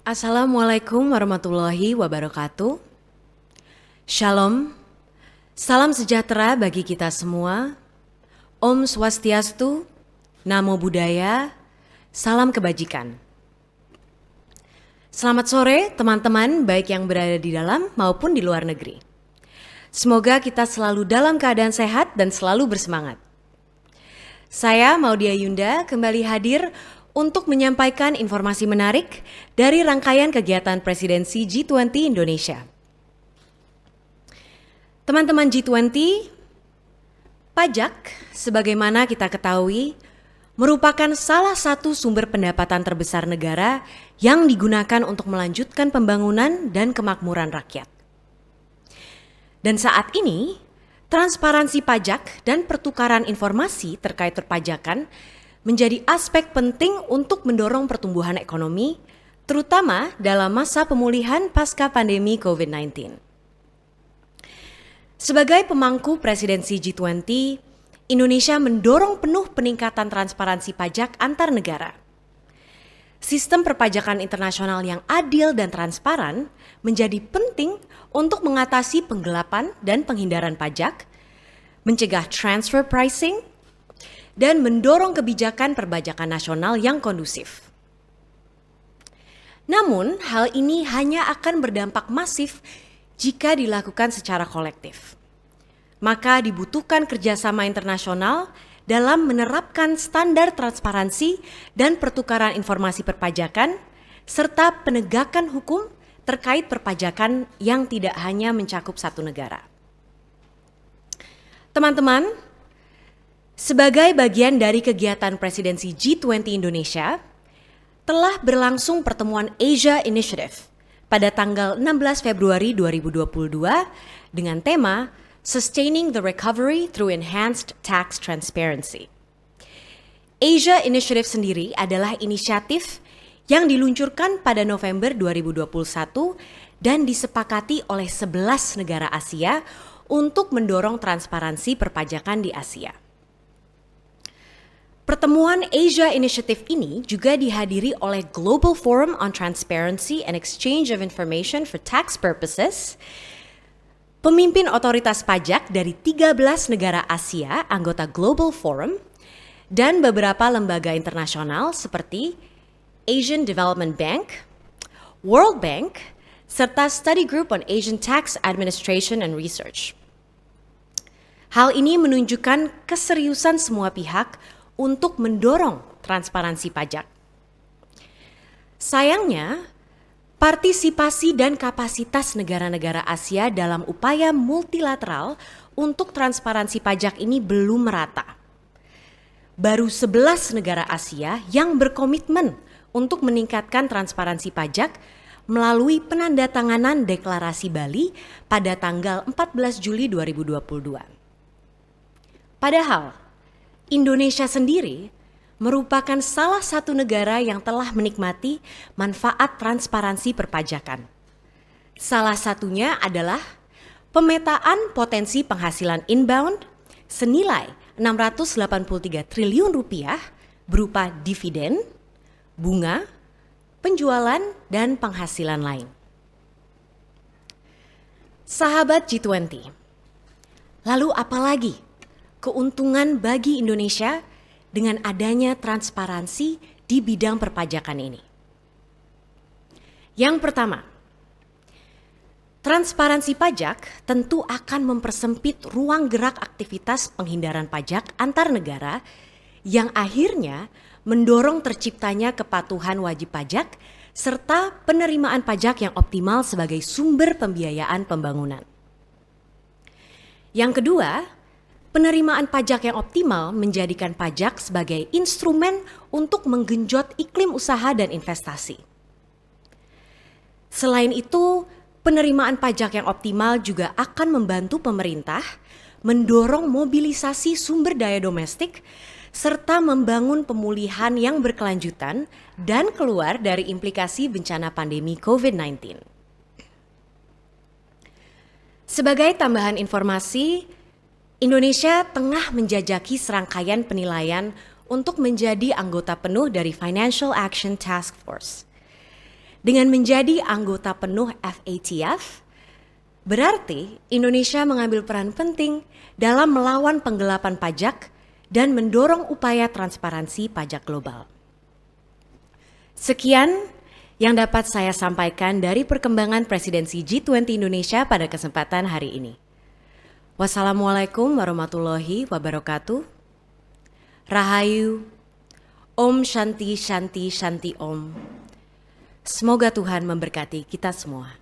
Assalamualaikum warahmatullahi wabarakatuh. Shalom, salam sejahtera bagi kita semua. Om Swastiastu, Namo Buddhaya, salam kebajikan. Selamat sore teman-teman baik yang berada di dalam maupun di luar negeri. Semoga kita selalu dalam keadaan sehat dan selalu bersemangat. Saya Maudia Yunda kembali hadir untuk menyampaikan informasi menarik dari rangkaian kegiatan Presidensi G20 Indonesia. Teman-teman G20, pajak sebagaimana kita ketahui merupakan salah satu sumber pendapatan terbesar negara yang digunakan untuk melanjutkan pembangunan dan kemakmuran rakyat. Dan saat ini, transparansi pajak dan pertukaran informasi terkait perpajakan menjadi aspek penting untuk mendorong pertumbuhan ekonomi, terutama dalam masa pemulihan pasca pandemi COVID-19. Sebagai pemangku presidensi G20, Indonesia mendorong penuh peningkatan transparansi pajak antar negara. Sistem perpajakan internasional yang adil dan transparan menjadi penting untuk mengatasi penggelapan dan penghindaran pajak, mencegah transfer pricing, dan mendorong kebijakan perpajakan nasional yang kondusif. Namun, hal ini hanya akan berdampak masif jika dilakukan secara kolektif. Maka dibutuhkan kerjasama internasional dalam menerapkan standar transparansi dan pertukaran informasi perpajakan, serta penegakan hukum terkait perpajakan yang tidak hanya mencakup satu negara. Teman-teman, sebagai bagian dari kegiatan presidensi G20 Indonesia, telah berlangsung pertemuan Asia Initiative pada tanggal 16 Februari 2022 dengan tema Sustaining the Recovery Through Enhanced Tax Transparency. Asia Initiative sendiri adalah inisiatif yang diluncurkan pada November 2021 dan disepakati oleh 11 negara Asia untuk mendorong transparansi perpajakan di Asia. Pertemuan Asia Initiative ini juga dihadiri oleh Global Forum on Transparency and Exchange of Information for Tax Purposes, pemimpin otoritas pajak dari 13 negara Asia anggota Global Forum, dan beberapa lembaga internasional seperti Asian Development Bank, World Bank, serta Study Group on Asian Tax Administration and Research. Hal ini menunjukkan keseriusan semua pihak untuk mendorong transparansi pajak. Sayangnya, partisipasi dan kapasitas negara-negara Asia dalam upaya multilateral untuk transparansi pajak ini belum merata. Baru 11 negara Asia yang berkomitmen untuk meningkatkan transparansi pajak melalui penandatanganan Deklarasi Bali pada tanggal 14 Juli 2022. Padahal, Indonesia sendiri merupakan salah satu negara yang telah menikmati manfaat transparansi perpajakan. Salah satunya adalah pemetaan potensi penghasilan inbound senilai 683 triliun rupiah berupa dividen, bunga, penjualan, dan penghasilan lain. Sahabat G20, lalu apa lagi keuntungan bagi Indonesia dengan adanya transparansi di bidang perpajakan ini? Yang pertama, transparansi pajak tentu akan mempersempit ruang gerak aktivitas penghindaran pajak antar negara yang akhirnya mendorong terciptanya kepatuhan wajib pajak serta penerimaan pajak yang optimal sebagai sumber pembiayaan pembangunan. Yang kedua, penerimaan pajak yang optimal menjadikan pajak sebagai instrumen untuk menggenjot iklim usaha dan investasi. Selain itu, penerimaan pajak yang optimal juga akan membantu pemerintah mendorong mobilisasi sumber daya domestik serta membangun pemulihan yang berkelanjutan dan keluar dari implikasi bencana pandemi COVID-19. Sebagai tambahan informasi, Indonesia tengah menjajaki serangkaian penilaian untuk menjadi anggota penuh dari Financial Action Task Force. Dengan menjadi anggota penuh FATF, berarti Indonesia mengambil peran penting dalam melawan penggelapan pajak dan mendorong upaya transparansi pajak global. Sekian yang dapat saya sampaikan dari perkembangan presidensi G20 Indonesia pada kesempatan hari ini. Wassalamualaikum warahmatullahi wabarakatuh. Rahayu, Om Shanti Shanti Shanti Om. Semoga Tuhan memberkati kita semua.